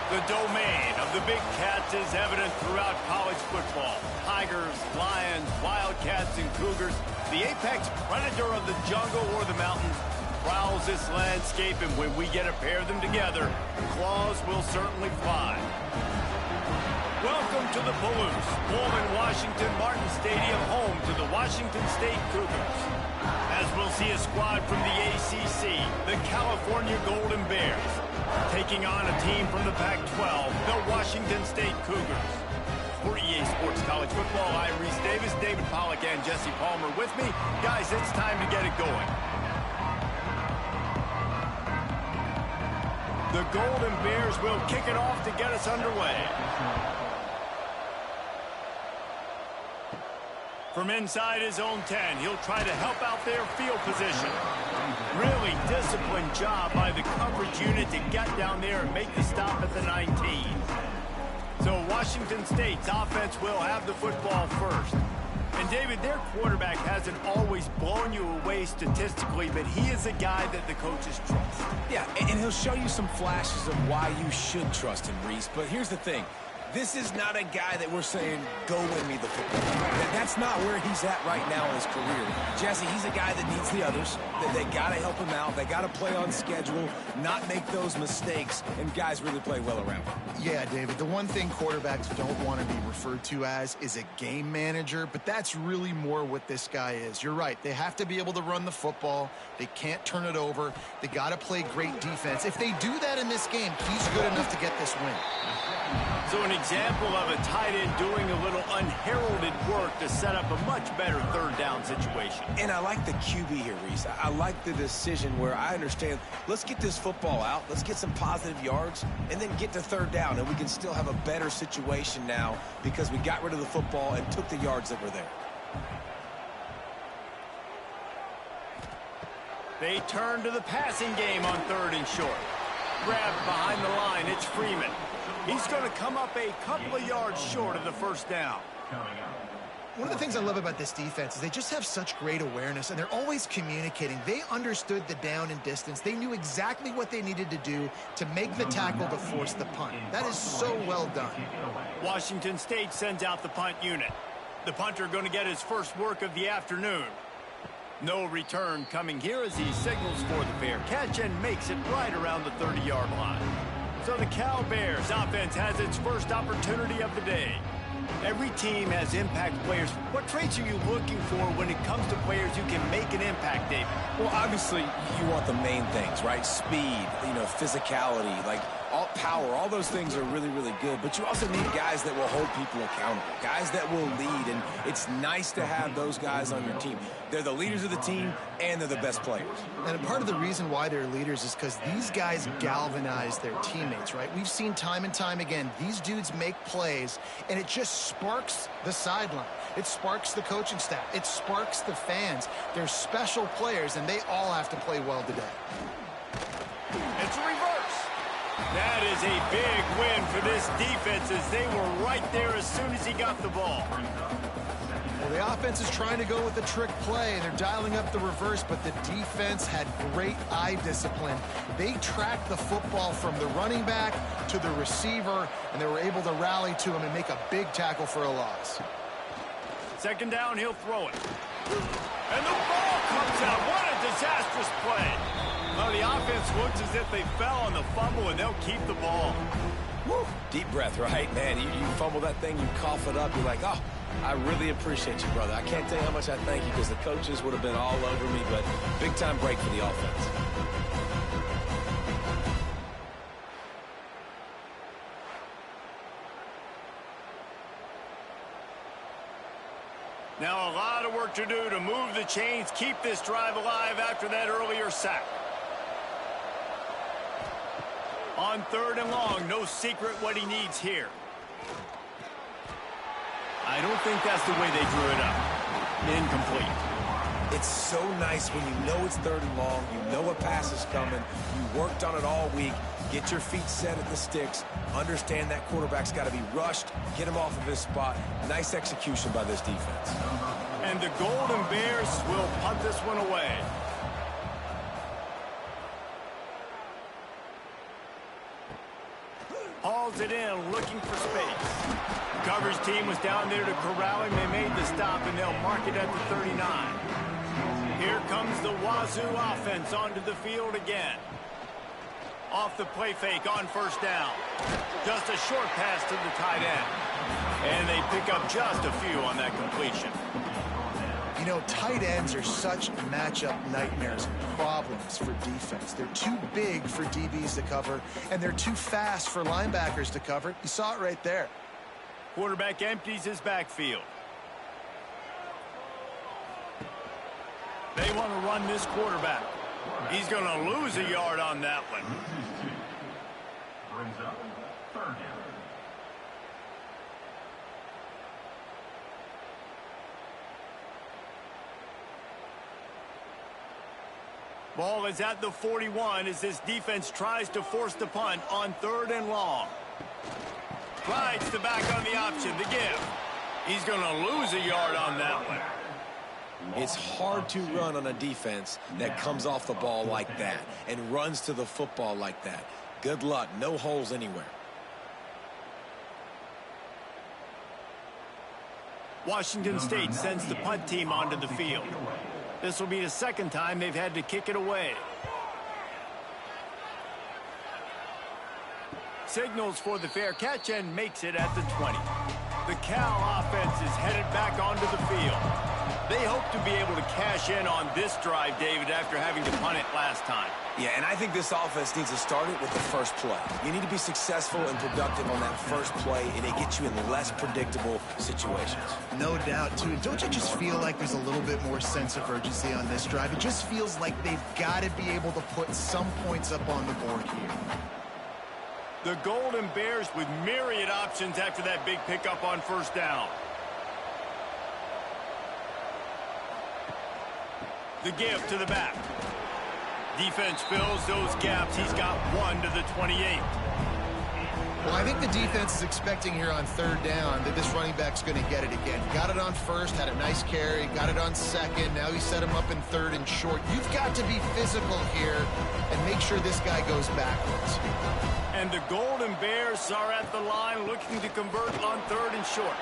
The domain of the big cats is evident throughout college football. Tigers, lions, wildcats, and cougars. The apex predator of the jungle or the mountains prowls this landscape, and when we get a pair of them together, claws will certainly fly. Welcome to the Palouse, Pullman, Washington Martin Stadium, home to the Washington State Cougars. As we'll see a squad from the ACC, the California Golden Bears, taking on a team from the Pac-12, the Washington State Cougars. For EA Sports College Football, I'm Reese Davis, David Pollack, and Jesse Palmer with me. Guys, it's time to get it going. The Golden Bears will kick it off to get us underway. From inside his own 10, he'll try to help out their field position. Really disciplined job by the coverage unit to get down there and make the stop at the 19. So Washington State's offense will have the football first. And David, their quarterback hasn't always blown you away statistically, but he is a guy that the coaches trust. Yeah, and he'll show you some flashes of why you should trust him, Reese. But here's the thing. This is not a guy that we're saying, go win me the football. That's not where he's at right now in his career. Jesse, he's a guy that needs the others. They got to help him out. They got to play on schedule, not make those mistakes, and guys really play well around him. Yeah, David, the one thing quarterbacks don't want to be referred to as is a game manager, but that's really more what this guy is. You're right. They have to be able to run the football. They can't turn it over. They got to play great defense. If they do that in this game, he's good enough to get this win. So an example of a tight end doing a little unheralded work to set up a much better third down situation. And I like the QB here, Reese. I like the decision where I understand, let's get this football out, let's get some positive yards, and then get to third down, and we can still have a better situation now because we got rid of the football and took the yards that were there. They turn to the passing game on third and short. Grabbed behind the line, it's Freeman. He's going to come up a couple of yards short of the first down. One of the things I love about this defense is they just have such great awareness, and they're always communicating. They understood the down and distance. They knew exactly what they needed to do to make the tackle to force the punt. That is so well done. Washington State sends out the punt unit. The punter going to get his first work of the afternoon. No return coming here as he signals for the fair catch and makes it right around the 30-yard line. So the Cal Bears offense has its first opportunity of the day. Every team has impact players. What traits are you looking for when it comes to players who can make an impact, David? Well, obviously, you want the main things, right? Speed, physicality, like all power, all those things are really, really good. But you also need guys that will hold people accountable, guys that will lead. And it's nice to have those guys on your team. They're the leaders of the team, and they're the best players. And part of the reason why they're leaders is because these guys galvanize their teammates, right? We've seen time and time again, these dudes make plays, and it just sparks the sideline. It sparks the coaching staff. It sparks the fans. They're special players, and they all have to play well today. It's a reverse. That is a big win for this defense as they were right there as soon as he got the ball. Well, the offense is trying to go with a trick play. They're dialing up the reverse, but the defense had great eye discipline. They tracked the football from the running back to the receiver, and they were able to rally to him and make a big tackle for a loss. Second down, he'll throw it. And the ball comes out. What a disastrous play. Well, the offense looks as if they fell on the fumble, and they'll keep the ball. Woo. Deep breath, right? Man, you fumble that thing, you cough it up, you're like, oh, I really appreciate you, brother. I can't tell you how much I thank you because the coaches would have been all over me, but big-time break for the offense. Now a lot of work to do to move the chains, keep this drive alive after that earlier sack. On third and long, no secret what he needs here. I don't think that's the way they drew it up. Incomplete. It's so nice when you know it's third and long, you know a pass is coming, you worked on it all week, get your feet set at the sticks, understand that quarterback's got to be rushed, get him off of his spot. Nice execution by this defense. And the Golden Bears will punt this one away. pulls it in, looking for space. The coverage team was down there to corral him. They made the stop, and they'll mark it at the 39. Here comes the Wazoo offense onto the field again. Off the play fake on first down. Just a short pass to the tight end. And they pick up just a few on that completion. You know, tight ends are such matchup nightmares and problems for defense. They're too big for DBs to cover, and they're too fast for linebackers to cover. You saw it right there. Quarterback empties his backfield. They want to run this quarterback. He's going to lose a yard on that one. Brings up third down. Ball is at the 41 as this defense tries to force the punt on 3rd and long. Rides the back on the option, the give. He's going to lose a yard on that one. It's hard to run on a defense that comes off the ball like that and runs to the football like that. Good luck. No holes anywhere. Washington State sends the punt team onto the field. This will be the second time they've had to kick it away. Signals for the fair catch and makes it at the 20. The Cal offense is headed back onto the field. They hope to be able to cash in on this drive, David, after having to punt it last time. Yeah, and I think this offense needs to start it with the first play. You need to be successful and productive on that first play, and it gets you in less predictable situations. No doubt, too. Don't you just feel like there's a little bit more sense of urgency on this drive? It just feels like they've got to be able to put some points up on the board here. The Golden Bears with myriad options after that big pickup on first down. The give to the back. Defense fills those gaps. He's got one to the 28. Well, I think the defense is expecting here on 3rd down that this running back's going to get it again. Got it on first, had a nice carry, got it on second. Now he set him up in 3rd and short. You've got to be physical here and make sure this guy goes backwards. And the Golden Bears are at the line looking to convert on 3rd and short.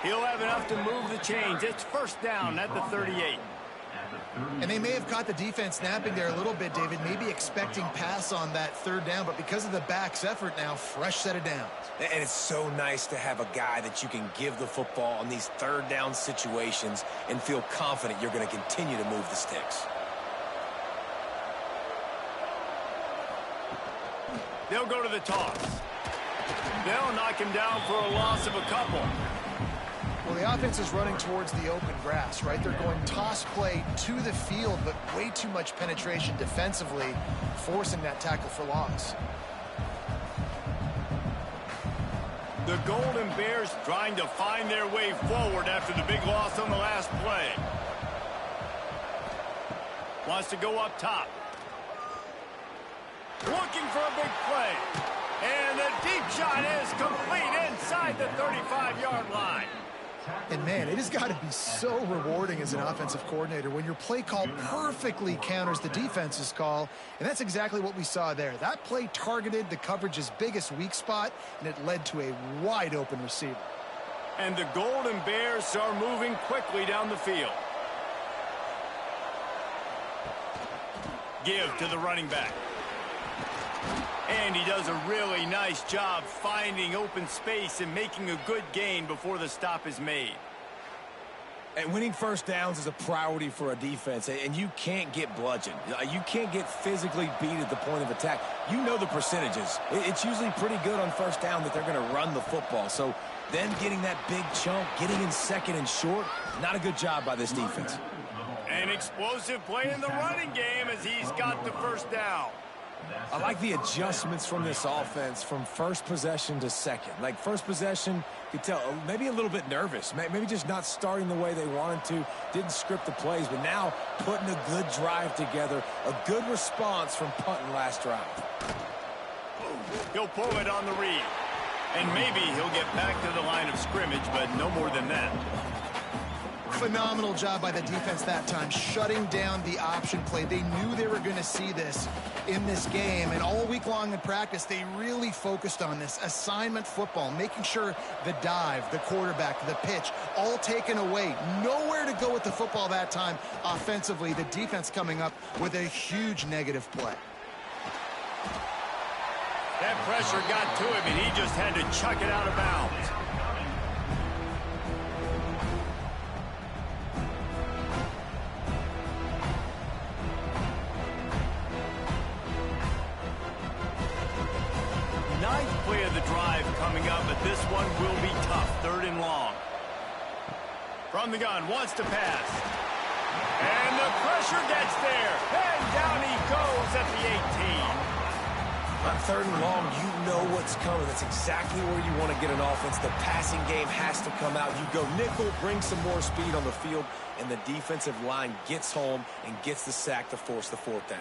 He'll have enough to move the chains. It's first down at the 38. And they may have caught the defense napping there a little bit, David, maybe expecting pass on that 3rd down, but because of the back's effort now, fresh set of downs. And it's so nice to have a guy that you can give the football on these 3rd down situations and feel confident you're going to continue to move the sticks. They'll go to the toss. They'll knock him down for a loss of a couple. Well, the offense is running towards the open grass, right? They're going toss play to the field, but way too much penetration defensively, forcing that tackle for loss. The Golden Bears trying to find their way forward after the big loss on the last play. Wants to go up top. Looking for a big play. And the deep shot is complete inside the 35-yard line. And, man, it has got to be so rewarding as an offensive coordinator when your play call perfectly counters the defense's call, and that's exactly what we saw there. That play targeted the coverage's biggest weak spot, and it led to a wide-open receiver. And the Golden Bears are moving quickly down the field. Give to the running back. And he does a really nice job finding open space and making a good gain before the stop is made. And winning first downs is a priority for a defense, and you can't get bludgeoned. You can't get physically beat at the point of attack. You know the percentages. It's usually pretty good on first down that they're going to run the football. So then getting that big chunk, getting in 2nd and short, not a good job by this defense. An explosive play in the running game as he's got the first down. I like the adjustments from this offense from first possession to second. Like first possession, you could tell maybe a little bit nervous, maybe just not starting the way they wanted to, didn't script the plays, but now putting a good drive together, a good response from punting last drive. He'll pull it on the read, and maybe he'll get back to the line of scrimmage, but no more than that. Phenomenal job by the defense that time, shutting down the option play. They knew they were going to see this in this game, and all week long in practice, they really focused on this assignment football, making sure the dive, the quarterback, the pitch, all taken away. Nowhere to go with the football that time offensively. The defense coming up with a huge negative play. That pressure got to him, and he just had to chuck it out of bounds. Ninth play of the drive coming up, but this one will be tough. 3rd and long. From the gun, wants to pass. And the pressure gets there. And down he goes at the 18. On 3rd and long, you know what's coming. That's exactly where you want to get an offense. The passing game has to come out. You go nickel, bring some more speed on the field, and the defensive line gets home and gets the sack to force the 4th down.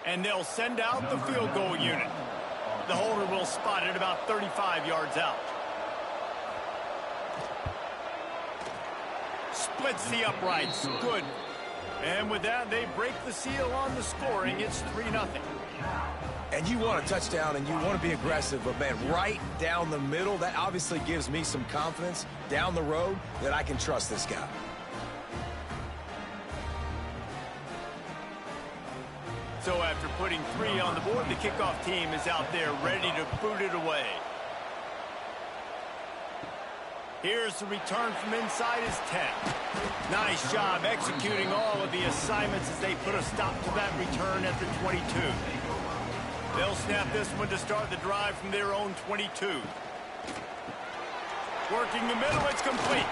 And they'll send out the field goal unit. The holder will spot it about 35 yards out. Splits the uprights. Good. And with that, they break the seal on the scoring. It's 3-0. And you want a touchdown, and you want to be aggressive, but, man, right down the middle, that obviously gives me some confidence down the road that I can trust this guy. So after putting 3 on the board, the kickoff team is out there ready to boot it away. Here's the return from inside his 10. Nice job executing all of the assignments as they put a stop to that return at the 22. They'll snap this one to start the drive from their own 22. Working the middle, it's complete.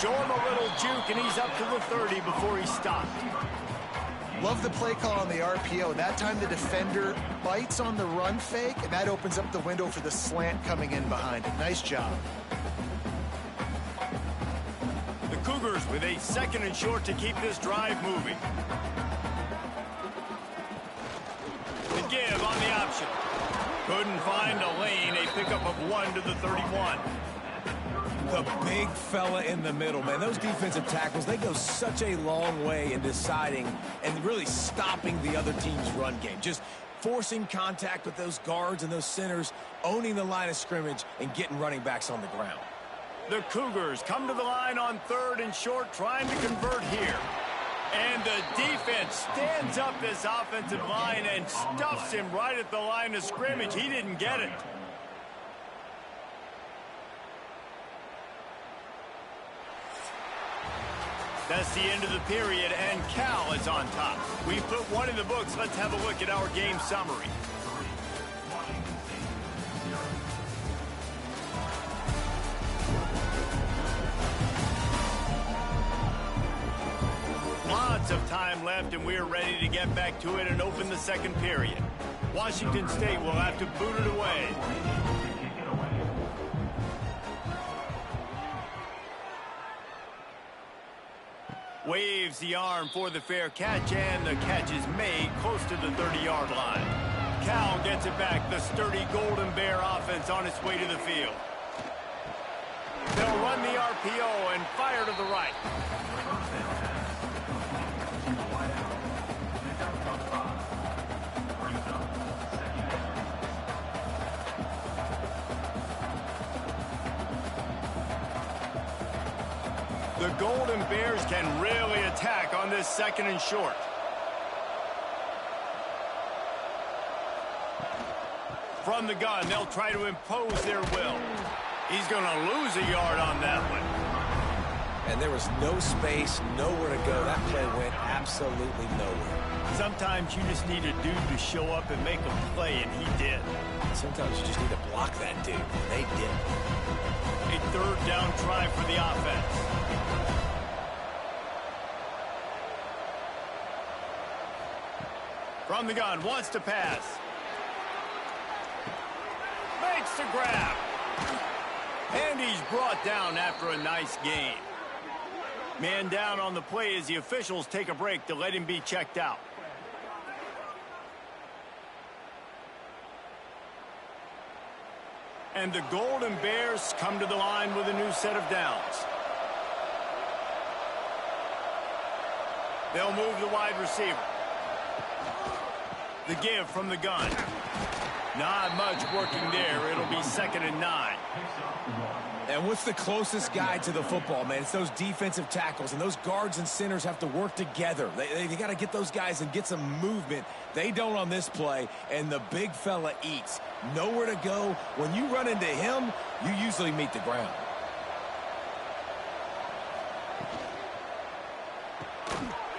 Show him a little juke, and he's up to the 30 before he stopped. Love the play call on the RPO. That time the defender bites on the run fake, and that opens up the window for the slant coming in behind it. Nice job. The Cougars with a 2nd and short to keep this drive moving. The give on the option. Couldn't find a lane. A pickup of 1 to the 31. The big fella in the middle, man. Those defensive tackles, they go such a long way in deciding and really stopping the other team's run game. Just forcing contact with those guards and those centers, owning the line of scrimmage, and getting running backs on the ground. The Cougars come to the line on 3rd and short, trying to convert here. And the defense stands up this offensive line and stuffs him right at the line of scrimmage. He didn't get it. That's the end of the period, and Cal is on top. We put 1 in the books. Let's have a look at our game summary. Lots of time left, and we're ready to get back to it and open the 2nd period. Washington State will have to boot it away. Waves the arm for the fair catch, and the catch is made close to the 30-yard line. Cal gets it back. The sturdy Golden Bear offense on its way to the field. They'll run the RPO and fire to the right. The Golden Bears can really attack on this 2nd and short. From the gun, they'll try to impose their will. He's going to lose a yard on that one. And there was no space, nowhere to go. That play went absolutely nowhere. Sometimes you just need a dude to show up and make a play, and he did. Sometimes you just need to block that dude, and they did. A 3rd down try for the offense. From the gun, wants to pass. Makes the grab. And he's brought down after a nice gain. Man down on the play as the officials take a break to let him be checked out. And the Golden Bears come to the line with a new set of downs. They'll move the wide receiver. The give from the gun. Not much working there. It'll be 2nd and 9. And what's the closest guy to the football, man? It's those defensive tackles, and those guards and centers have to work together. They got to get those guys and get some movement. They don't on this play, and the big fella eats. Nowhere to go. When you run into him, you usually meet the ground.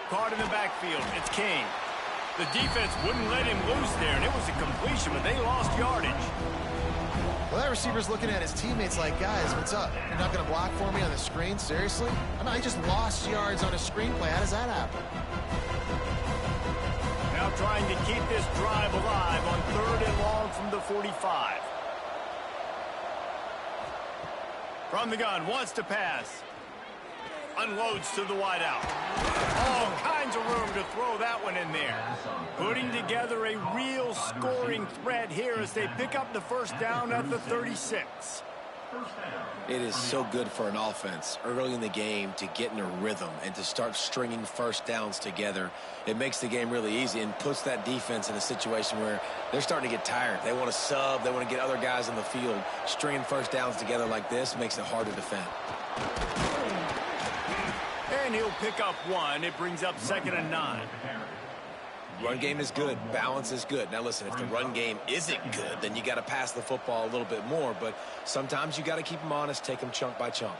Caught in the backfield. It's King. The defense wouldn't let him loose there, and it was a completion, but they lost yardage. Well, that receiver's looking at his teammates like, guys, what's up? You're not going to block for me on the screen? Seriously? I mean, I just lost yards on a screenplay. How does that happen? Now trying to keep this drive alive on 3rd and long from the 45. From the gun, wants to pass. Unloads to the wideout. All kinds of room to throw that one in there. Putting together a real scoring threat here as they pick up the 1st down at the 36. It is so good for an offense early in the game to get in a rhythm and to start stringing 1st downs together. It makes the game really easy and puts that defense in a situation where they're starting to get tired. They want to sub. They want to get other guys on the field. Stringing 1st downs together like this makes it hard to defend. And he'll pick up 1. It brings up 2nd and 9. Run game is good. Balance is good. Now, listen, if the run game isn't good, then you got to pass the football a little bit more. But sometimes you got to keep them honest, take them chunk by chunk.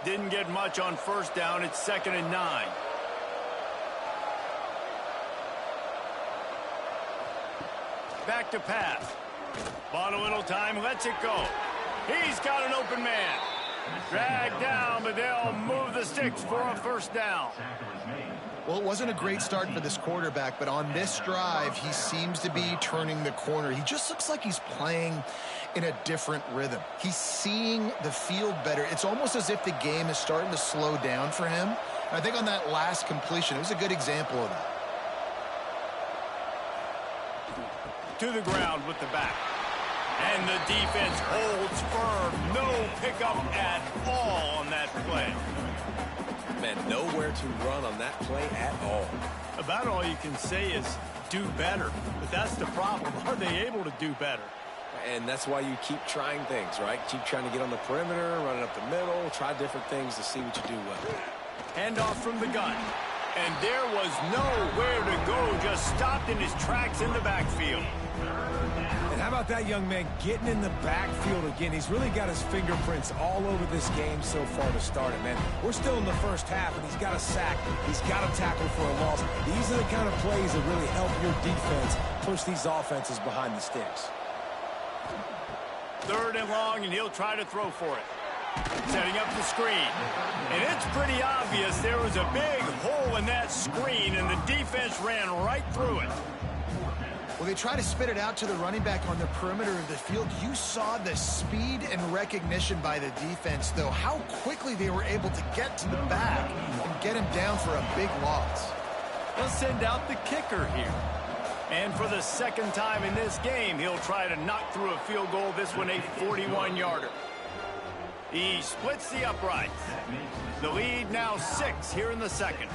Didn't get much on 1st down. It's 2nd and 9. Back to pass. Bought a little time. Lets it go. He's got an open man. Dragged down, but they'll move the sticks for a 1st down. Well, it wasn't a great start for this quarterback, but on this drive, he seems to be turning the corner. He just looks like he's playing in a different rhythm. He's seeing the field better. It's almost as if the game is starting to slow down for him. And I think on that last completion, it was a good example of that. To the ground with the back. And the defense holds firm. No pickup at all on that play. Man, nowhere to run on that play at all. About all you can say is do better. But that's the problem. Are they able to do better? And that's why you keep trying things, right? Keep trying to get on the perimeter, running up the middle, try different things to see what you do well. Handoff from the gun. And there was nowhere to go. Just stopped in his tracks in the backfield. And how about that young man getting in the backfield again? He's really got his fingerprints all over this game so far to start it, man. We're still in the 1st half, and he's got a sack. He's got a tackle for a loss. These are the kind of plays that really help your defense push these offenses behind the sticks. 3rd and long, and he'll try to throw for it. Setting up the screen. And it's pretty obvious there was a big hole in that screen, and the defense ran right through it. Well, they try to spit it out to the running back on the perimeter of the field. You saw the speed and recognition by the defense, though, how quickly they were able to get to the back and get him down for a big loss. They'll send out the kicker here. And for the 2nd time in this game, he'll try to knock through a field goal, this one a 41-yarder. He splits the uprights. The lead now 6 here in the 2nd.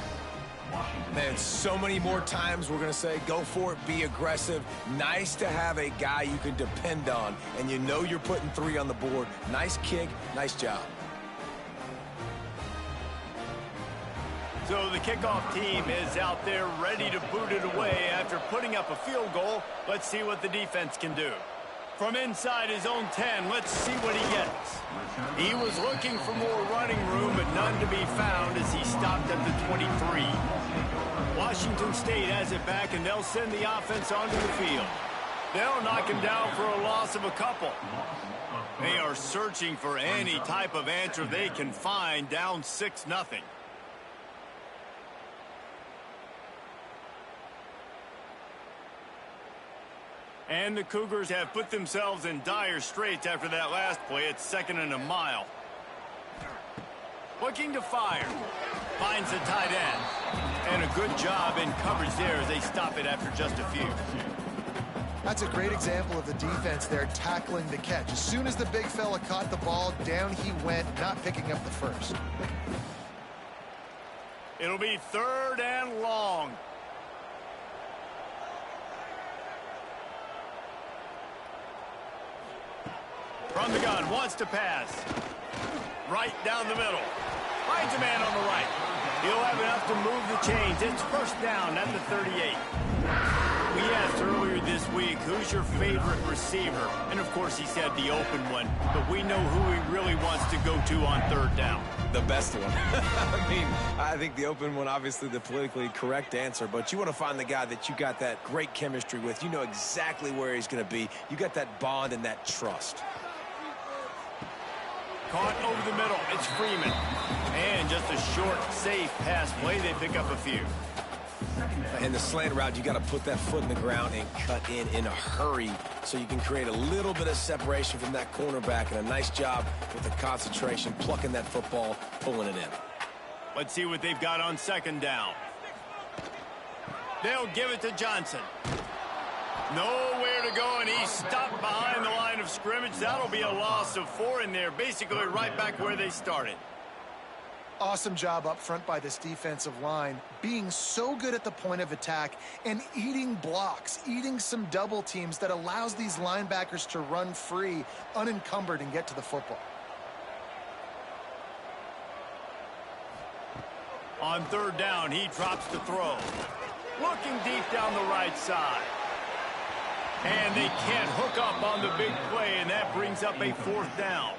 Man, so many more times we're going to say, go for it, be aggressive. Nice to have a guy you can depend on, and you know you're putting 3 on the board. Nice kick, nice job. So the kickoff team is out there ready to boot it away after putting up a field goal. Let's see what the defense can do. From inside his own 10, let's see what he gets. He was looking for more running room, but none to be found as he stopped at the 23. Washington State has it back, and they'll send the offense onto the field. They'll knock him down for a loss of a couple. They are searching for any type of answer they can find, down 6-0. And the Cougars have put themselves in dire straits after that last play. It's 2nd and a mile. Looking to fire. Finds the tight end. And a good job in coverage there as they stop it after just a few. That's a great example of the defense there tackling the catch. As soon as the big fella caught the ball, down he went, not picking up the first. It'll be 3rd and long. From the gun, wants to pass. Right down the middle. Finds a man on the right. He'll have enough to move the chains. It's 1st down at the 38. We asked earlier this week, who's your favorite receiver? And, of course, he said the open one. But we know who he really wants to go to on 3rd down. The best one. I mean, I think the open one, obviously the politically correct answer, but you want to find the guy that you got that great chemistry with. You know exactly where he's going to be. You got that bond and that trust. Caught over the middle. It's Freeman. And just a short, safe pass play. They pick up a few. In the slant route, you got to put that foot in the ground and cut in a hurry so you can create a little bit of separation from that cornerback, and a nice job with the concentration, plucking that football, pulling it in. Let's see what they've got on 2nd down. They'll give it to Johnson. Nowhere to go, and he's stopped behind the line of scrimmage. That'll be a loss of 4 in there, basically right back where they started. Awesome job up front by this defensive line, being so good at the point of attack and eating blocks, eating some double teams that allows these linebackers to run free, unencumbered, and get to the football. On 3rd down, he drops the throw. Looking deep down the right side. And they can't hook up on the big play, and that brings up a 4th down.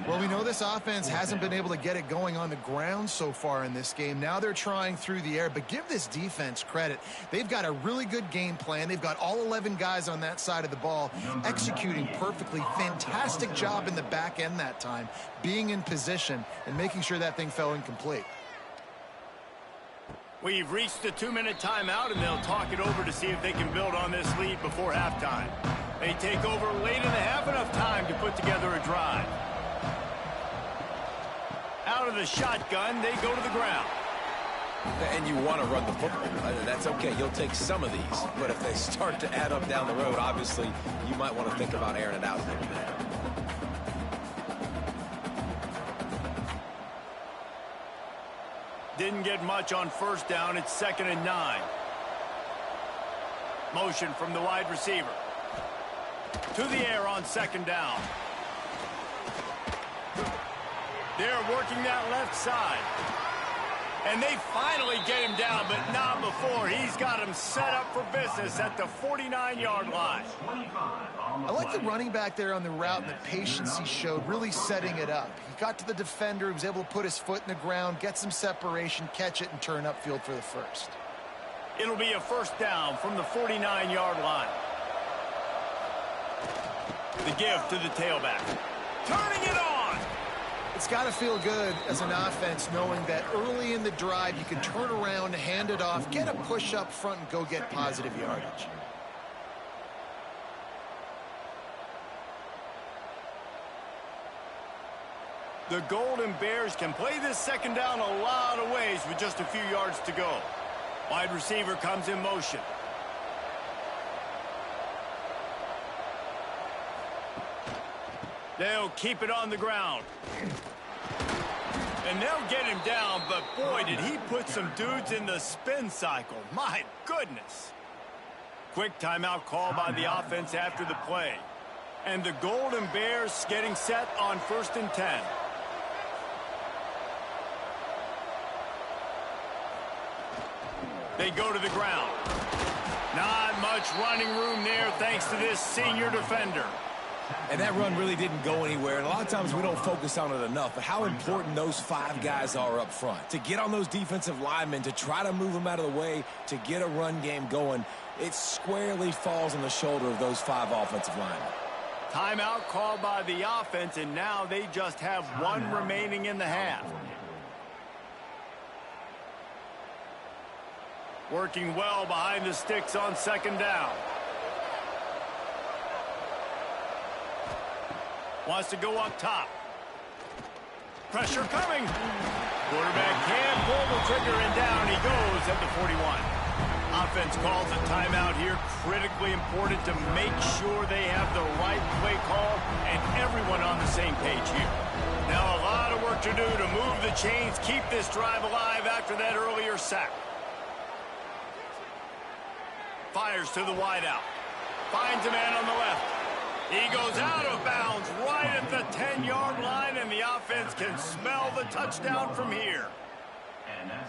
Well, we know this offense hasn't been able to get it going on the ground so far in this game. Now they're trying through the air, but give this defense credit. They've got a really good game plan. They've got all 11 guys on that side of the ball executing perfectly. Fantastic job in the back end that time, being in position and making sure that thing fell incomplete. We've reached the 2-minute timeout, and they'll talk it over to see if they can build on this lead before halftime. They take over late in the half, enough time to put together a drive. Out of the shotgun, they go to the ground. And you want to run the football. That's okay. You'll take some of these. But if they start to add up down the road, obviously, you might want to think about airing it out a little bit. Didn't get much on 1st down. It's 2nd and 9. Motion from the wide receiver. To the air on 2nd down. They're working that left side. And they finally get him down, but not before. He's got him set up for business at the 49-yard line. I like the running back there on the route and the patience he showed, really setting it up. He got to the defender, he was able to put his foot in the ground, get some separation, catch it, and turn upfield for the first. It'll be a 1st down from the 49-yard line. The give to the tailback. Turning it on! It's got to feel good as an offense knowing that early in the drive you can turn around, hand it off, get a push up front, and go get positive yardage. The Golden Bears can play this 2nd down a lot of ways with just a few yards to go. Wide receiver comes in motion. They'll keep it on the ground. And they'll get him down, but boy, did he put some dudes in the spin cycle. My goodness. Quick timeout call by the offense after the play. And the Golden Bears getting set on 1st and 10. They go to the ground. Not much running room there thanks to this senior defender. And that run really didn't go anywhere. And a lot of times we don't focus on it enough. But how important those 5 guys are up front. To get on those defensive linemen, to try to move them out of the way, to get a run game going, it squarely falls on the shoulder of those 5 offensive linemen. Timeout called by the offense, and now they just have 1 remaining in the half. Working well behind the sticks on 2nd down. Wants to go up top. Pressure coming. Quarterback can pull the trigger, and down he goes at the 41. Offense calls a timeout here. critically important to make sure they have the right play call and everyone on the same page here. Now a lot of work to do to move the chains, keep this drive alive after that earlier sack. Fires to the wideout. Finds a man on the left. He goes out of bounds right at the 10-yard line, and the offense can smell the touchdown from here.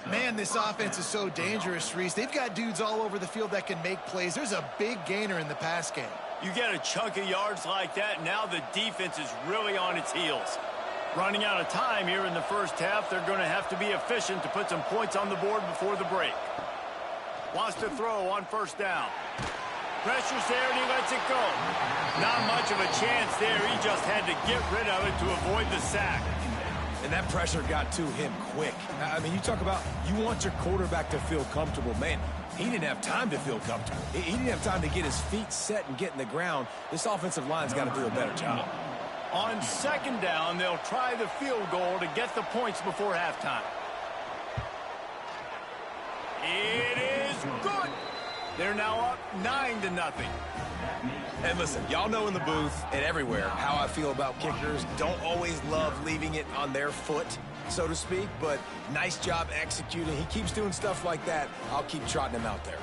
Man, this offense is so dangerous, Reese. They've got dudes all over the field that can make plays. There's a big gainer in the pass game. You get a chunk of yards like that, now the defense is really on its heels. Running out of time here in the first half, they're going to have to be efficient to put some points on the board before the break. Wants to throw on first down. Pressure's there, and he lets it go. Not much of a chance there. He just had to get rid of it to avoid the sack. And that pressure got to him quick. I mean, you talk about you want your quarterback to feel comfortable. Man, he didn't have time to feel comfortable. He didn't have time to get his feet set and get in the ground. This offensive line's got to do a better job. On second down, they'll try the field goal to get the points before halftime. It is good. They're now up 9-0. And listen, y'all know in the booth and everywhere how I feel about kickers. Don't always love leaving it on their foot, so to speak, but nice job executing. He keeps doing stuff like that. I'll keep trotting him out there.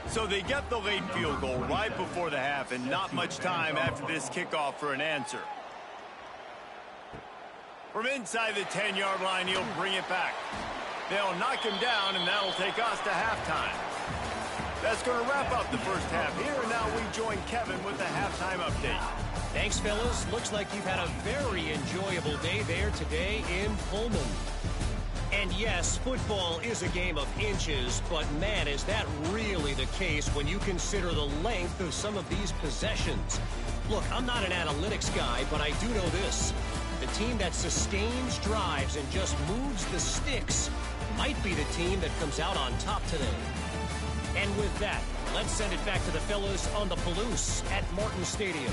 So they get the late field goal right before the half, and not much time after this kickoff for an answer. From inside the 10-yard line, he'll bring it back. They'll knock him down, and that'll take us to halftime. That's going to wrap up the first half here, and now we join Kevin with the halftime update. Thanks, fellas. Looks like you've had a very enjoyable day there today in Pullman. And yes, football is a game of inches, but man, is that really the case when you consider the length of some of these possessions. Look, I'm not an analytics guy, but I do know this. The team that sustains drives and just moves the sticks might be the team that comes out on top today. And with that, let's send it back to the fellas on the Palouse at Martin Stadium.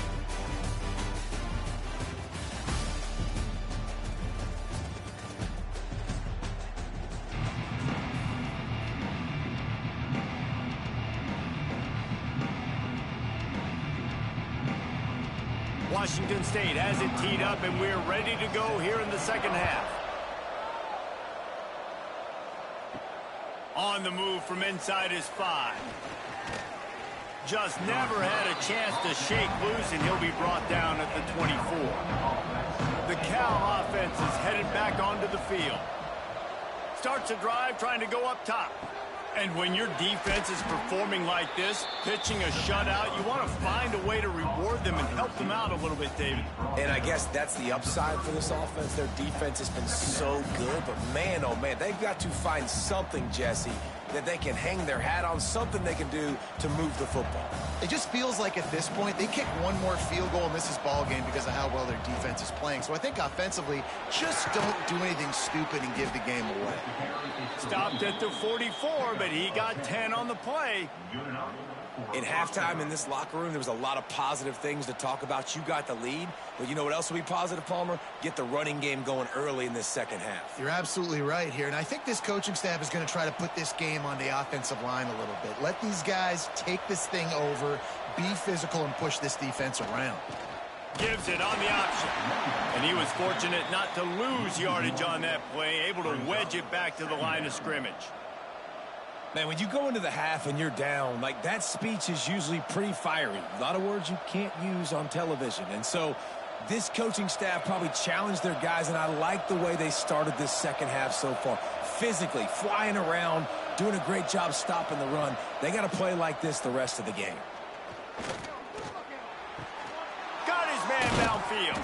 Washington State has it teed up, and we're ready to go here in the second half. On the move from inside his 5. Just never had a chance to shake loose, and he'll be brought down at the 24. The Cal offense is headed back onto the field. Starts a drive trying to go up top. And when your defense is performing like this, pitching a shutout, you want to find a way to reward them and help them out a little bit, David. And I guess that's the upside for this offense. Their defense has been so good, but man, oh man, they've got to find something, Jesse, that they can hang their hat on, something they can do to move the football. It just feels like at this point, they kick one more field goal and this is ball game because of how well their defense is playing. So I think offensively, just don't do anything stupid and give the game away. Stopped at the 44, but he got 10 on the play. In halftime in this locker room, there was a lot of positive things to talk about. You got the lead, but you know what else will be positive, Palmer? Get the running game going early in this second half. You're absolutely right here, and I think this coaching staff is going to try to put this game on the offensive line a little bit. Let these guys take this thing over, be physical, and push this defense around. Gives it on the option. And he was fortunate not to lose yardage on that play, able to wedge it back to the line of scrimmage. Man, when you go into the half and you're down, like that speech is usually pretty fiery. A lot of words you can't use on television. And so this coaching staff probably challenged their guys, and I like the way they started this second half so far. Physically, flying around, doing a great job stopping the run. They got to play like this the rest of the game. Got his man downfield.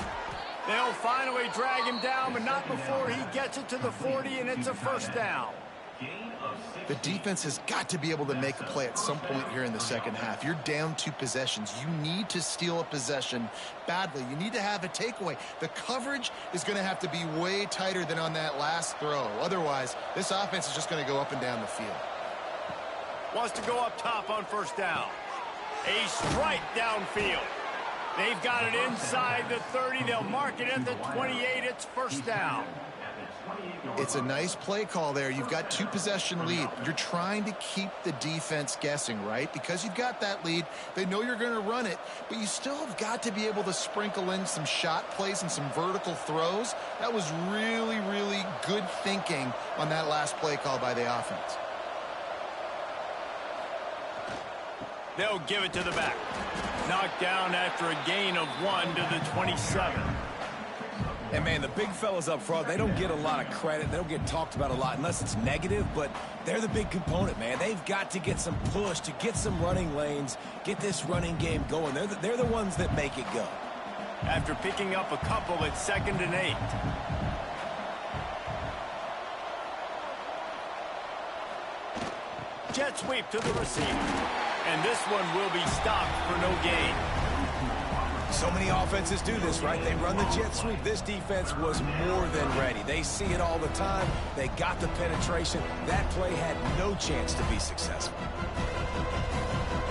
They'll finally drag him down, but not before he gets it to the 40, and it's a first down. The defense has got to be able to make a play at some point here in the second half. You're down 2 possessions. You need to steal a possession badly. You need to have a takeaway. The coverage is going to have to be way tighter than on that last throw. Otherwise, this offense is just going to go up and down the field. Wants to go up top on first down. A strike downfield. They've got it inside the 30. They'll mark it at the 28. It's first down. It's a nice play call there. You've got 2-possession lead. You're trying to keep the defense guessing, right? Because you've got that lead, they know you're going to run it, but you still have got to be able to sprinkle in some shot plays and some vertical throws. That was really, really good thinking on that last play call by the offense. They'll give it to the back. Knocked down after a gain of 1 to the 27. And, man, the big fellas up front, they don't get a lot of credit. They don't get talked about a lot unless it's negative, but they're the big component, man. They've got to get some push to get some running lanes, get this running game going. They're the ones that make it go. After picking up a couple, it's 2nd and 8. Jet sweep to the receiver. And this one will be stopped for no gain. So many offenses do this, right? They run the jet sweep. This defense was more than ready. They see it all the time. They got the penetration. That play had no chance to be successful.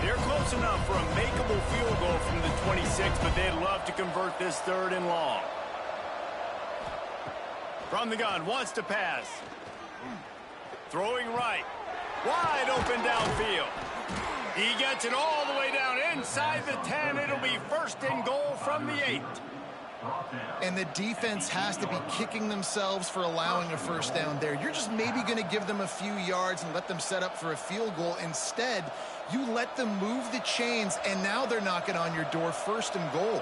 They're close enough for a makeable field goal from the 26, but they'd love to convert this 3rd and long. From the gun, wants to pass. Throwing right. Wide open downfield. He gets it all the way down inside the 10. It'll be 1st and goal from the 8. And the defense has to be kicking themselves for allowing a 1st down there. You're just maybe going to give them a few yards and let them set up for a field goal. Instead, you let them move the chains, and now they're knocking on your door 1st and goal.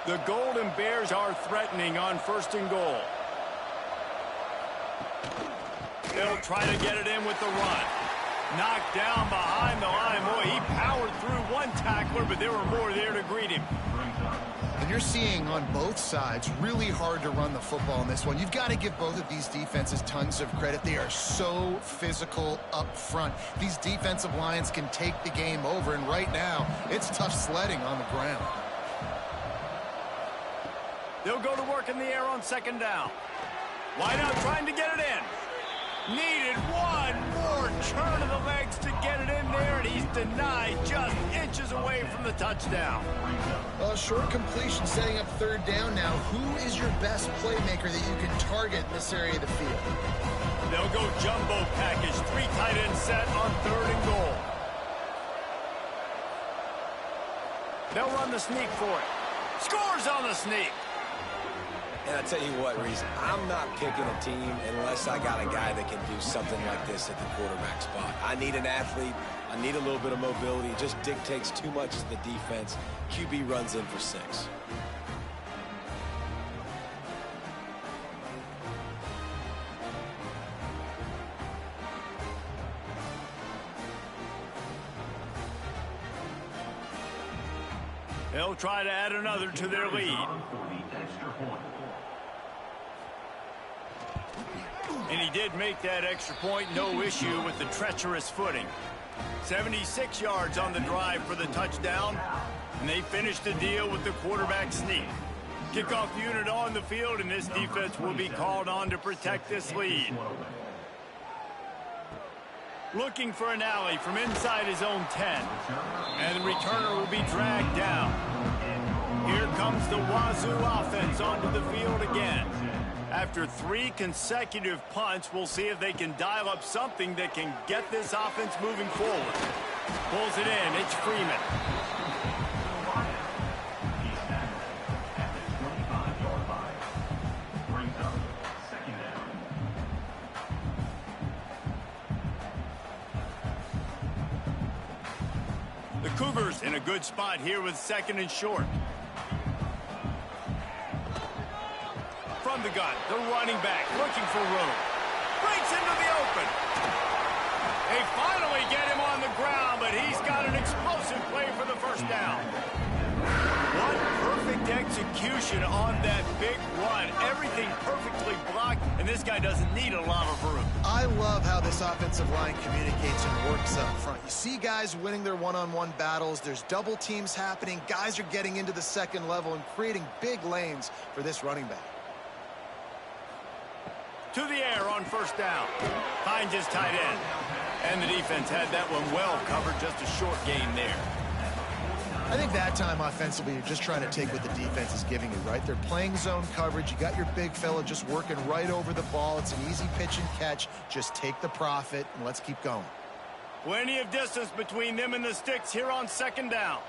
The Golden Bears are threatening on 1st and goal. They'll try to get it in with the run. Knocked down behind the line. Boy, he powered through one tackler, but there were more there to greet him. And you're seeing on both sides, really hard to run the football in this one. You've got to give both of these defenses tons of credit. They are so physical up front. These defensive lines can take the game over, and right now, it's tough sledding on the ground. They'll go to work in the air on 2nd down. Wide out trying to get it in. Needed one more turn of the legs to get it in there, and he's denied just inches away from the touchdown. A short completion setting up 3rd down now. Who is your best playmaker that you can target in this area of the field? They'll go jumbo package, 3 tight end set on 3rd and goal. They'll run the sneak for it. Scores on the sneak. And I tell you what, Reese, I'm not picking a team unless I got a guy that can do something like this at the quarterback spot. I need an athlete. I need a little bit of mobility. It just dictates too much to the defense. QB runs in for 6. They'll try to add another to their lead. And he did make that extra point, no issue with the treacherous footing. 76 yards on the drive for the touchdown, and they finished the deal with the quarterback sneak. Kickoff unit on the field, and this defense will be called on to protect this lead. Looking for an alley from inside his own 10, and the returner will be dragged down. Here comes the Wazoo offense onto the field again. After 3 consecutive punts, we'll see if they can dial up something that can get this offense moving forward. Pulls it in. It's Freeman. The Cougars in a good spot here with 2nd and short. From the gun, the running back looking for room. Breaks into the open. They finally get him on the ground, but he's got an explosive play for the 1st down. One perfect execution on that big run. Everything perfectly blocked, and this guy doesn't need a lot of room. I love how this offensive line communicates and works up front. You see guys winning their one-on-one battles. There's double teams happening. Guys are getting into the 2nd level and creating big lanes for this running back. To the air on 1st down. Finds his tight end. And the defense had that one well covered. Just a short gain there. I think that time offensively, you're just trying to take what the defense is giving you, right? They're playing zone coverage. You got your big fella just working right over the ball. It's an easy pitch and catch. Just take the profit, and let's keep going. Plenty of distance between them and the sticks here on second down.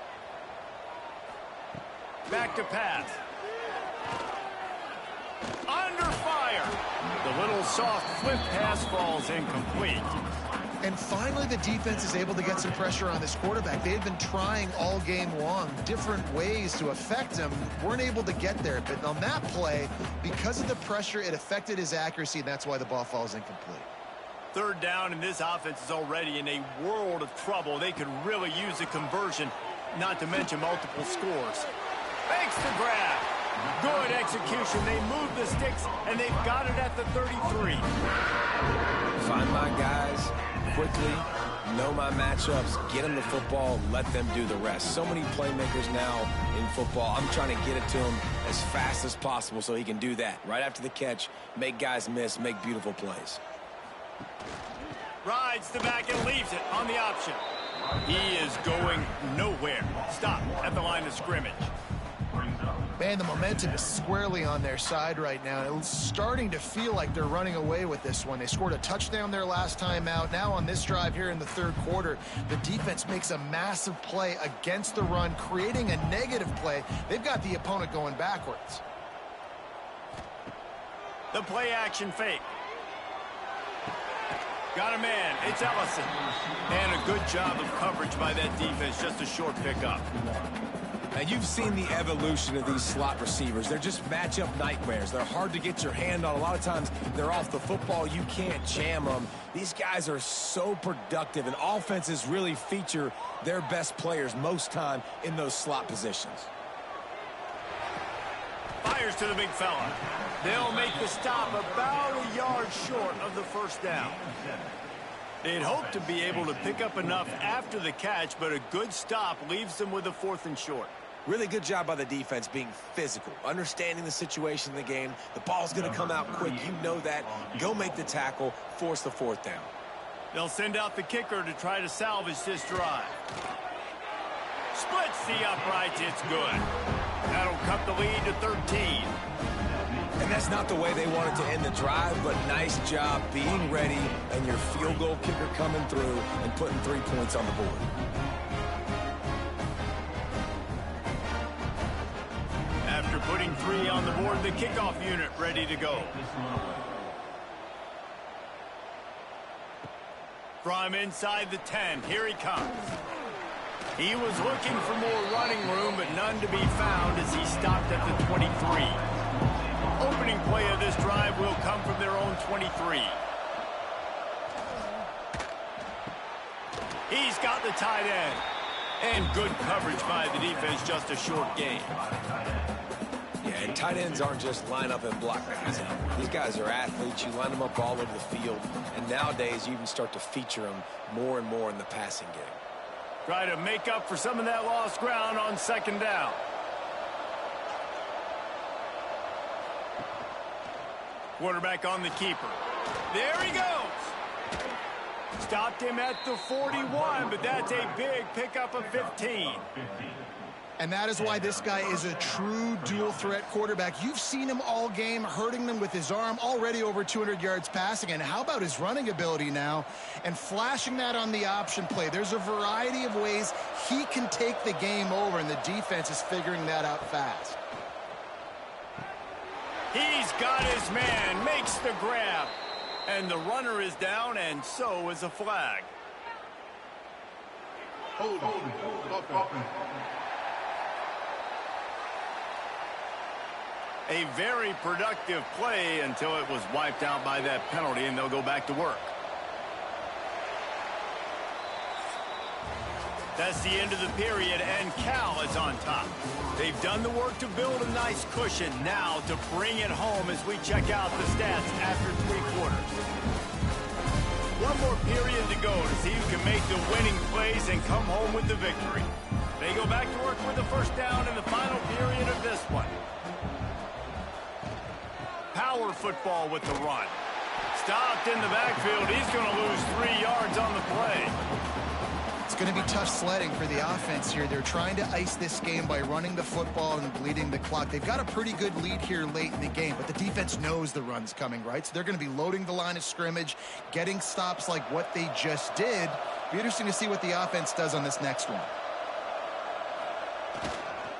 Back to pass. Under fire. The little soft flip pass falls incomplete. And finally, the defense is able to get some pressure on this quarterback. They had been trying all game long different ways to affect him. Weren't able to get there. But on that play, because of the pressure, it affected his accuracy, and that's why the ball falls incomplete. Third down, and this offense is already in a world of trouble. They could really use a conversion, not to mention multiple scores. Makes the grab. Good execution. They move the sticks, and they've got it at the 33. Find my guys quickly, know my matchups, get them the football, let them do the rest. So many playmakers now in football. I'm trying to get it to him as fast as possible so he can do that. Right after the catch, make guys miss, make beautiful plays. Rides the back and leaves it on the option. He is going nowhere. Stop at the line of scrimmage. Man, the momentum is squarely on their side right now. It's starting to feel like they're running away with this one. They scored a touchdown their last time out. Now on this drive here in the third quarter, the defense makes a massive play against the run, creating a negative play. They've got the opponent going backwards. The play action fake. Got a man. It's Ellison. And a good job of coverage by that defense. Just a short pickup. Now, you've seen the evolution of these slot receivers. They're just matchup nightmares. They're hard to get your hand on. A lot of times, they're off the football. You can't jam them. These guys are so productive, and offenses really feature their best players most time in those slot positions. Fires to the big fella. They'll make the stop about a yard short of the first down. They'd hope to be able to pick up enough after the catch, but a good stop leaves them with a 4th and short. Really good job by the defense being physical, understanding the situation in the game. The ball's going to come out quick. You know that. Go make the tackle, force the 4th down. They'll send out the kicker to try to salvage this drive. Splits the uprights. It's good. That'll cut the lead to 13. And that's not the way they wanted to end the drive, but nice job being ready and your field goal kicker coming through and putting 3 points on the board. After putting 3 on the board, the kickoff unit ready to go. From inside the 10, here he comes. He was looking for more running room, but none to be found as he stopped at the 23. Opening play of this drive will come from their own 23. He's got the tight end. And good coverage by the defense, just a short gain. Yeah, and tight ends aren't just line up and block guys. These guys are athletes. You line them up all over the field. And nowadays, you even start to feature them more and more in the passing game. Try to make up for some of that lost ground on second down. Quarterback on the keeper. There he goes. Stopped him at the 41, but that's a big pickup of 15. And that is why this guy is a true dual-threat quarterback. You've seen him all game, hurting them with his arm, already over 200 yards passing. And how about his running ability now? And flashing that on the option play. There's a variety of ways he can take the game over, and the defense is figuring that out fast. He's got his man, makes the grab. And the runner is down, and so is a flag. A very productive play until it was wiped out by that penalty, and they'll go back to work. That's the end of the period, and Cal is on top. They've done the work to build a nice cushion. Now to bring it home as we check out the stats after 3 quarters. One more period to go to see who can make the winning plays and come home with the victory. They go back to work with the first down in the final period of this one. Power football with the run. Stopped in the backfield. He's going to lose 3 yards on the play. It's going to be tough sledding for the offense here. They're trying to ice this game by running the football and bleeding the clock. They've got a pretty good lead here late in the game, but the defense knows the run's coming, right? So they're going to be loading the line of scrimmage, getting stops like what they just did. Be interesting to see what the offense does on this next one.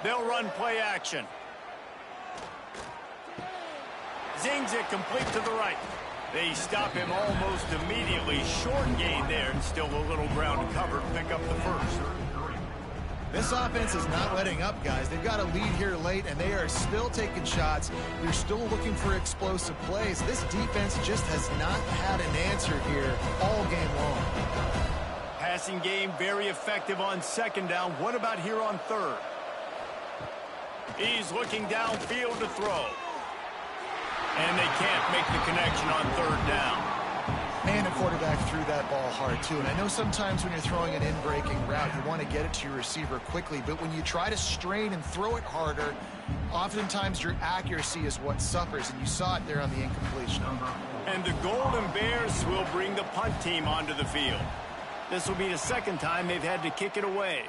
They'll run play action. Zings it complete to the right. They stop him almost immediately. Short gain there, and still a little ground to cover to pick up the first. This offense is not letting up, guys. They've got a lead here late, and they are still taking shots. They're still looking for explosive plays. This defense just has not had an answer here all game long. Passing game very effective on second down. What about here on third? He's looking downfield to throw. And they can't make the connection on third down. Man, the quarterback threw that ball hard, too. And I know sometimes when you're throwing an in-breaking route, you want to get it to your receiver quickly. But when you try to strain and throw it harder, oftentimes your accuracy is what suffers. And you saw it there on the incompletion. And the Golden Bears will bring the punt team onto the field. This will be the second time they've had to kick it away.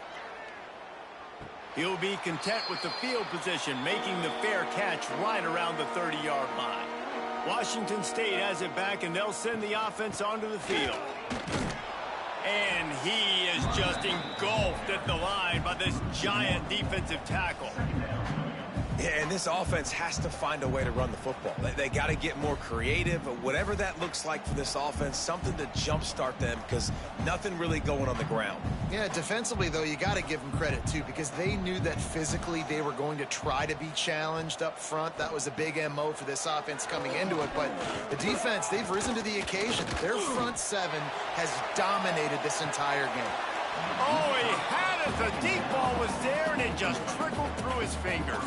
He'll be content with the field position, making the fair catch right around the 30-yard line. Washington State has it back, and they'll send the offense onto the field. And he is just engulfed at the line by this giant defensive tackle. Yeah, and this offense has to find a way to run the football. They got to get more creative, whatever that looks like for this offense, something to jumpstart them because nothing really going on the ground. Yeah, defensively, though, you got to give them credit, too, because they knew that physically they were going to try to be challenged up front. That was a big MO for this offense coming into it. But the defense, they've risen to the occasion. Their front seven has dominated this entire game. Oh, he had it. The deep ball was there, and it just trickled through his fingers.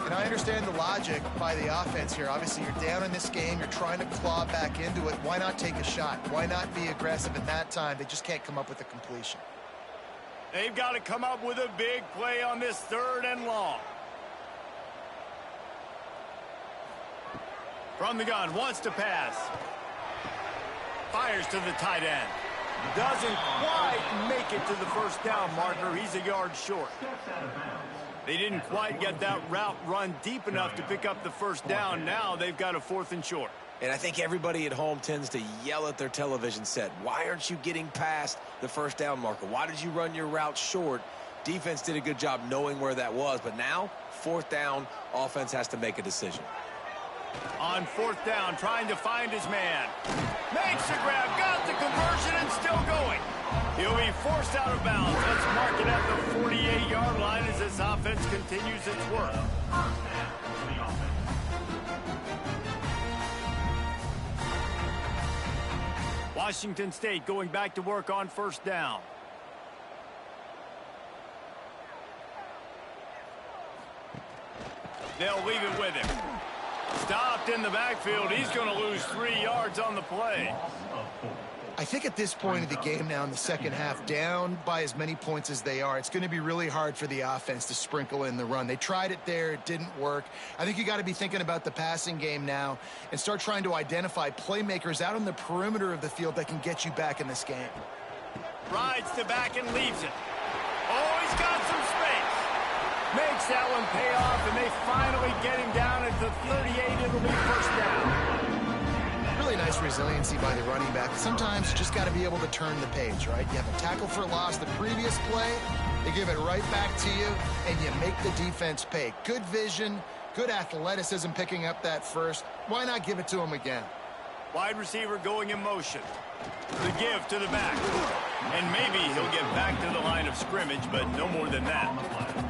And I understand the logic by the offense here. Obviously, you're down in this game. You're trying to claw back into it. Why not take a shot? Why not be aggressive at that time? They just can't come up with a completion. They've got to come up with a big play on this third and long. From the gun, wants to pass. Fires to the tight end. Doesn't quite make it to the first down marker. He's a yard short. They didn't quite get that route run deep enough to pick up the first down. Now they've got a 4th and short. And I think everybody at home tends to yell at their television set. Why aren't you getting past the first down marker? Why did you run your route short? Defense did a good job knowing where that was. But now, 4th down, offense has to make a decision. On 4th down, trying to find his man. Makes the grab, got the conversion, and still going. He'll be forced out of bounds. Let's mark it at the 48-yard line as this offense continues its work. Washington State going back to work on 1st down. They'll leave it with him. Stopped in the backfield. He's going to lose 3 yards on the play. I think at this point of the game now in the second half, down by as many points as they are, it's going to be really hard for the offense to sprinkle in the run. They tried it there. It didn't work. I think you got to be thinking about the passing game now and start trying to identify playmakers out on the perimeter of the field that can get you back in this game. Rides the back and leaves it. Oh, he's got some space. Makes that one pay off, and they finally get him down at the 38. It'll be 1st down. Really nice resiliency by the running back. Sometimes you just got to be able to turn the page, right? You have a tackle for loss the previous play, they give it right back to you, and you make the defense pay. Good vision, good athleticism picking up that first. Why not give it to him again? Wide receiver going in motion. The give to the back. And maybe he'll get back to the line of scrimmage, but no more than that.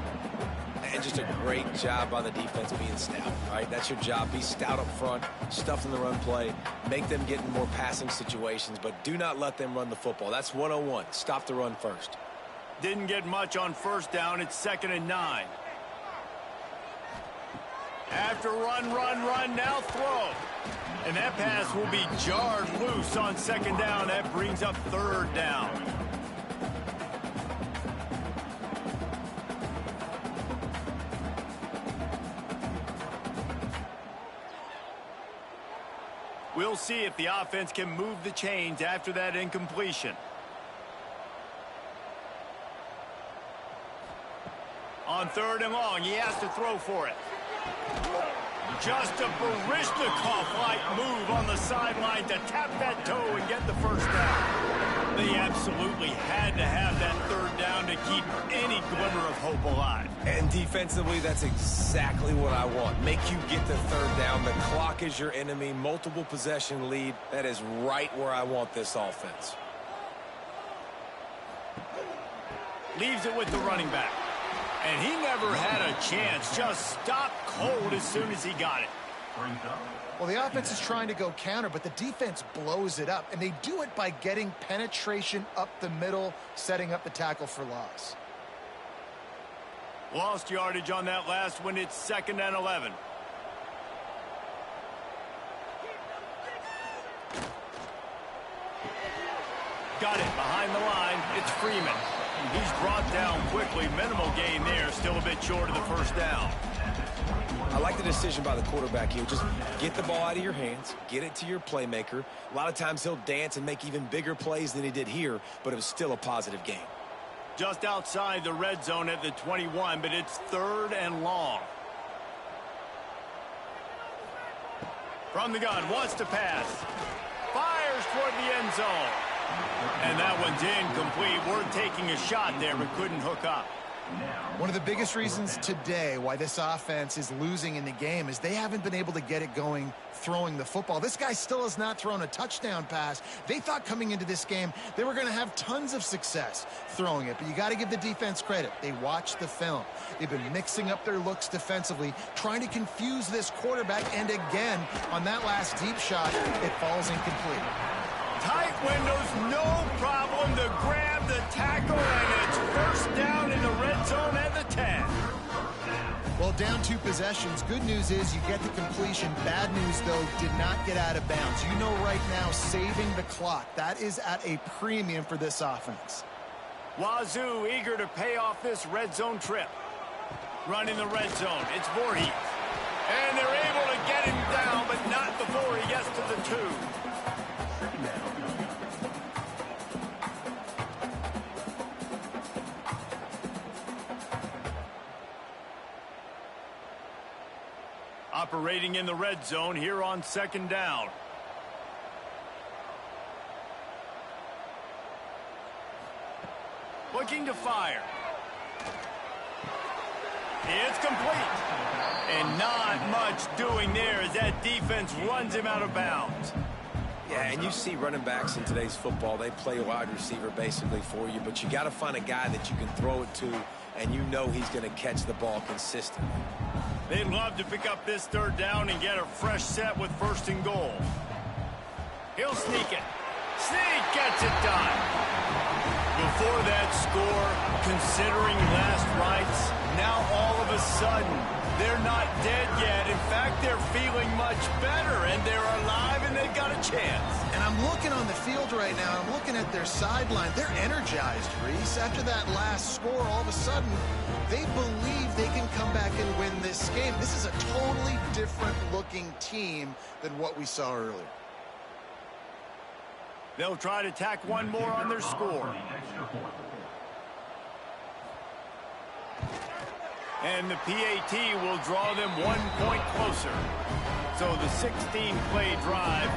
And just a great job by the defense being stout, right? That's your job. Be stout up front, stuff in the run play, make them get in more passing situations, but do not let them run the football. That's 101. Stop the run first. Didn't get much on 1st down. It's 2nd and 9. After run, now throw. And that pass will be jarred loose on 2nd down. That brings up 3rd down. We'll see if the offense can move the chains after that incompletion. On 3rd and long, he has to throw for it. Just a Baryshnikov-like move on the sideline to tap that toe and get the first down. They absolutely had to have that 3rd down to keep any glimmer of hope alive. And defensively, that's exactly what I want. Make you get the 3rd down. The clock is your enemy. Multiple possession lead. That is right where I want this offense. Leaves it with the running back. And he never had a chance. Just stopped cold as soon as he got it. Well, the offense is trying to go counter, but the defense blows it up. And they do it by getting penetration up the middle, setting up the tackle for loss. Lost yardage on that last one. It's 2nd and 11. Got it behind the line. It's Freeman. He's brought down quickly. Minimal gain there. Still a bit short of the 1st down. I like the decision by the quarterback here. Just get the ball out of your hands, get it to your playmaker. A lot of times he'll dance and make even bigger plays than he did here, but it was still a positive game. Just outside the red zone at the 21, but it's 3rd and long. From the gun, wants to pass. Fires toward the end zone. And that one's incomplete. We're taking a shot there, but couldn't hook up. One of the biggest reasons today why this offense is losing in the game is they haven't been able to get it going throwing the football. This guy still has not thrown a touchdown pass. They thought coming into this game they were going to have tons of success throwing it, but you got to give the defense credit. They watched the film. They've been mixing up their looks defensively, trying to confuse this quarterback, and again, on that last deep shot, it falls incomplete. Tight windows, no problem to grab the tackle, and it's 1st down in the red zone at the 10. Well, down 2 possessions. Good news is you get the completion. Bad news, though, did not get out of bounds. You know right now, saving the clock, that is at a premium for this offense. Wazoo eager to pay off this red zone trip. Running the red zone, it's Voorhees. And they're able to get him down, but not before he gets to the 2. Operating in the red zone here on 2nd down. Looking to fire. It's complete. And not much doing there as that defense runs him out of bounds. Yeah, and you see running backs in today's football, they play a wide receiver basically for you, but you got to find a guy that you can throw it to, and you know he's going to catch the ball consistently. They'd love to pick up this 3rd down and get a fresh set with 1st and goal. He'll sneak it. Sneak gets it done. Before that score, considering last rites, now all of a sudden, they're not dead yet. In fact, they're feeling much better, and they're alive, and they've got a chance. And I'm looking on the field right now, I'm looking at their sideline. They're energized, Reese. After that last score, all of a sudden, they believe they can come back and win this game. This is a totally different-looking team than what we saw earlier. They'll try to tack one more on their score. And the PAT will draw them 1 point closer. So the 16-play drive,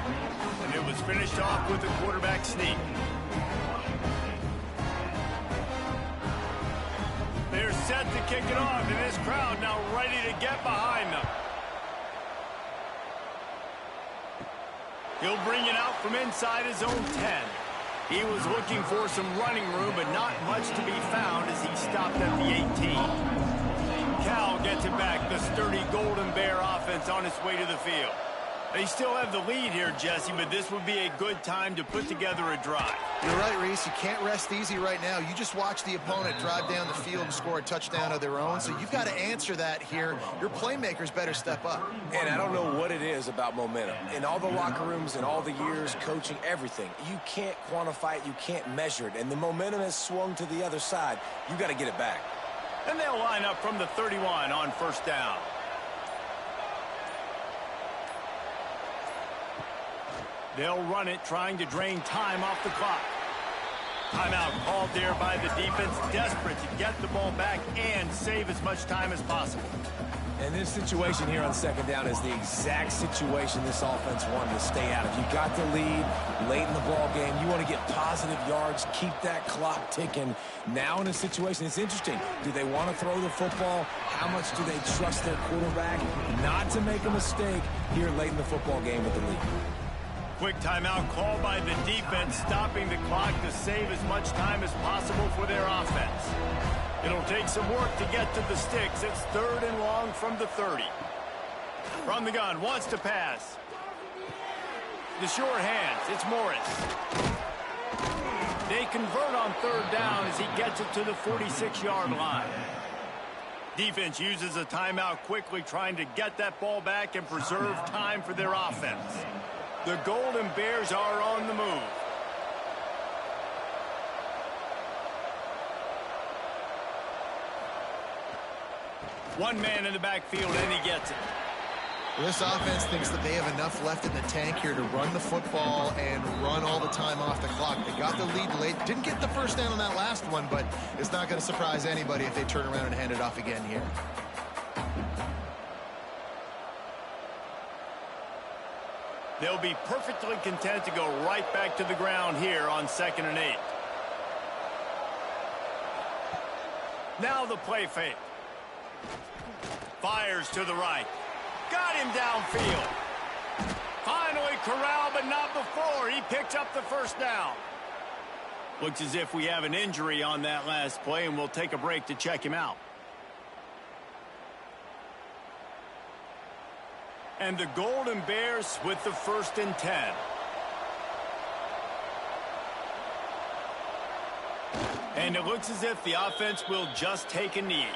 and it was finished off with a quarterback sneak. They're set to kick it off, and this crowd now ready to get behind them. He'll bring it out from inside his own 10. He was looking for some running room, but not much to be found as he stopped at the 18. Cal gets it back, the sturdy Golden Bear offense on its way to the field. They still have the lead here, Jesse, but this would be a good time to put together a drive. You're right, Reese. You can't rest easy right now. You just watch the opponent drive down the field and score a touchdown of their own, so you've got to answer that here. Your playmakers better step up. And I don't know what it is about momentum. In all the locker rooms and all the years, coaching, everything, you can't quantify it, you can't measure it, and the momentum has swung to the other side. You got to get it back. And they'll line up from the 31 on 1st down. They'll run it, trying to drain time off the clock. Timeout called there by the defense, desperate to get the ball back and save as much time as possible. And this situation here on second down is the exact situation this offense wanted to stay out of. You got the lead late in the ball game. You want to get positive yards, keep that clock ticking. Now in a situation, it's interesting. Do they want to throw the football? How much do they trust their quarterback not to make a mistake here late in the football game with the lead? Quick timeout called by the defense, stopping the clock to save as much time as possible for their offense. It'll take some work to get to the sticks. It's 3rd and long from the 30. From the gun, wants to pass. The short hands, it's Morris. They convert on 3rd down as he gets it to the 46-yard line. Defense uses a timeout quickly, trying to get that ball back and preserve time for their offense. The Golden Bears are on the move. One man in the backfield, and he gets it. Well, this offense thinks that they have enough left in the tank here to run the football and run all the time off the clock. They got the lead late. Didn't get the first down on that last one, but it's not going to surprise anybody if they turn around and hand it off again here. They'll be perfectly content to go right back to the ground here on 2nd and 8. Now the play fake. Fires to the right. Got him downfield. Finally corralled, but not before. He picks up the first down. Looks as if we have an injury on that last play, and we'll take a break to check him out. And the Golden Bears with the 1st and 10. And it looks as if the offense will just take a knee.